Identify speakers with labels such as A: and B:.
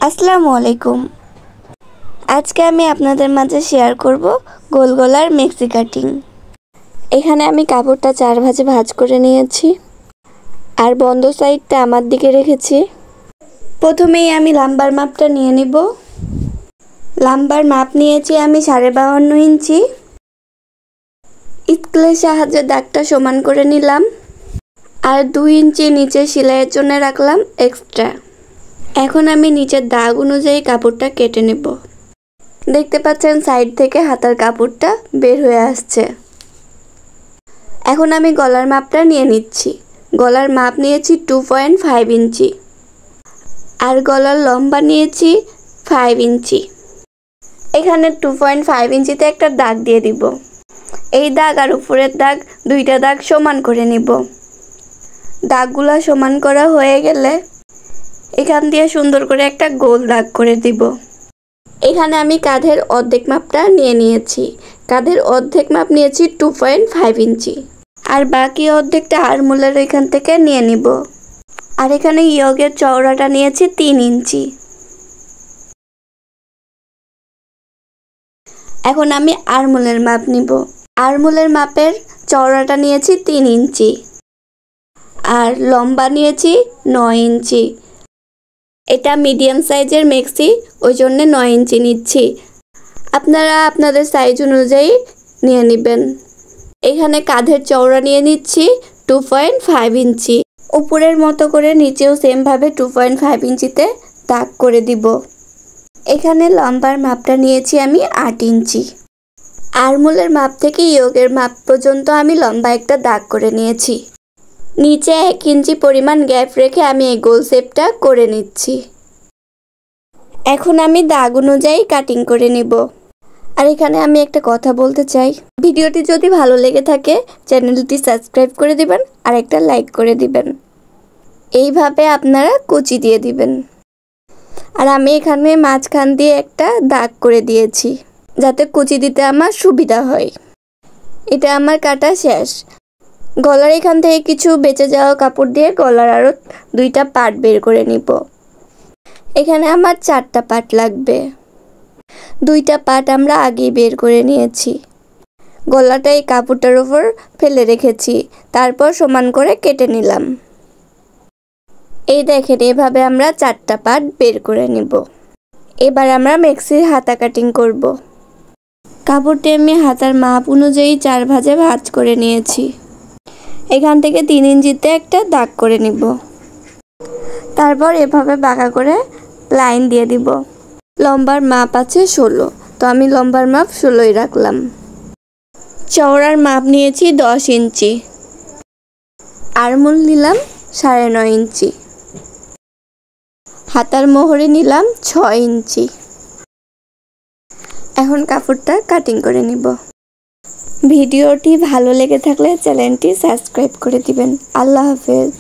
A: আসসালামু আলাইকুম। আজকে আমি আপনাদের মাঝে শেয়ার করব গোল গলার মেক্সি কাটিং। এখানে আমি কাপড়টা 4 ভাঁজে ভাঁজ করে নিয়েছি আর বন্ধ সাইডটা আমার দিকে রেখেছি। প্রথমেই আমি লাম্বার মাপটা নিয়ে নিব। লাম্বার মাপ নিয়েছি আমি 52.5 ইঞ্চি। স্কেলের সাহায্যে দাগটা সমান করে নিলাম আর 2 ইঞ্চি নিচে সেলাইয়ের জন্য রাখলাম এক্সট্রা। এখন আমি নিচের দাগ অনুযায়ী কাপড়টা কেটে নেব। দেখতে পাচ্ছেন সাইড থেকে হাতার কাপড়টা বের হয়ে আসছে। এখন আমি গলার মাপটা নিয়ে নিচ্ছি। গলার মাপ নিয়েছি 2.5 ইঞ্চি আর গলার লম্বা নিয়েছি 5 ইঞ্চি। এখানে 2.5 ইঞ্চিতে একটা দাগ দিয়ে দিব। এই দাগ আর উপরের দাগ দুইটা দাগ সমান করে নিব। দাগগুলো সমান করা হয়ে গেলে এখান দিয়ে সুন্দর করে একটা গোল দাগ করে দিব। এখানে আমি কাঁধের অর্ধেক মাপটা নিয়ে নিয়েছি। কাঁধের অর্ধেক মাপ নিয়েছি 2.5 ইঞ্চি আর বাকি অর্ধেকটা আরমোলের এখান থেকে নিয়ে নিব। আর এখানে ইয়োগের চওড়াটা নিয়েছি 3 ইঞ্চি। এখন আমি আরমোলের মাপ নিব। আরমোলের মাপের চওড়াটা নিয়েছি 3 ইঞ্চি আর লম্বা নিয়েছি 9 ইঞ্চি। এটা মিডিয়াম সাইজের মেক্সি, ওই জন্য 9 ইঞ্চি নিচ্ছি। আপনারা আপনাদের সাইজ অনুযায়ী নিয়ে নেবেন। এখানে কাঁধের চওড়া নিয়ে নিচ্ছি 2.5 ইঞ্চি। উপরের মতো করে নিচেও সেমভাবে 2.5 ইঞ্চিতে দাগ করে দিব। এখানে লম্বার মাপটা নিয়েছি আমি 8 ইঞ্চি। আরমোলের মাপ থেকে ইয়োগের মাপ পর্যন্ত আমি লম্বা একটা দাগ করে নিয়েছি। নিচে 1 ইঞ্চি পরিমাণ গ্যাপ রেখে আমি এই গোল শেপটা করে নিচ্ছি। এখন আমি দাগ অনুযায়ী কাটিং করে নিব। আর এখানে আমি একটা কথা বলতে চাই, ভিডিওটি যদি ভালো লেগে থাকে চ্যানেলটি সাবস্ক্রাইব করে দিবেন আর একটা লাইক করে দিবেন। এইভাবে আপনারা কুচি দিয়ে দিবেন। আর আমি এখানে মাঝখান দিয়ে একটা দাগ করে দিয়েছি যাতে কুচি দিতে আমার সুবিধা হয়। এটা আমার কাটা শেষ। গলার এখান থেকে কিছু বেঁচে যাওয়া কাপড় দিয়ে গলার আরও 2টা পার্ট বের করে নিব। এখানে আমার 4টা পার্ট লাগবে। 2টা পার্ট আমরা আগেই বের করে নিয়েছি। গলাটা এই কাপড়টার উপর ফেলে রেখেছি, তারপর সমান করে কেটে নিলাম। এই দেখেন এভাবে আমরা 4টা পার্ট বের করে নিব। এবার আমরা মেক্সির হাতা কাটিং করব। কাপড়টি আমি হাতার মাপ অনুযায়ী 4 ভাঁজে ভাঁজ করে নিয়েছি। এখান থেকে 3 ইঞ্চিতে একটা দাগ করে নিব। তারপর এভাবে বাঁকা করে লাইন দিয়ে দিব। লম্বার মাপ আছে 16, তো আমি লম্বার মাপ 16ই রাখলাম। চওড়ার মাপ নিয়েছি 10 ইঞ্চি। আরমোল নিলাম 9.5 ইঞ্চি। হাতার মোহরে নিলাম 6 ইঞ্চি। এখন কাপড়টা কাটিং করে নিব। ভিডিওটি ভালো লেগে থাকলে চ্যানেলটি সাবস্ক্রাইব করে দিবেন। আল্লাহ হাফেজ।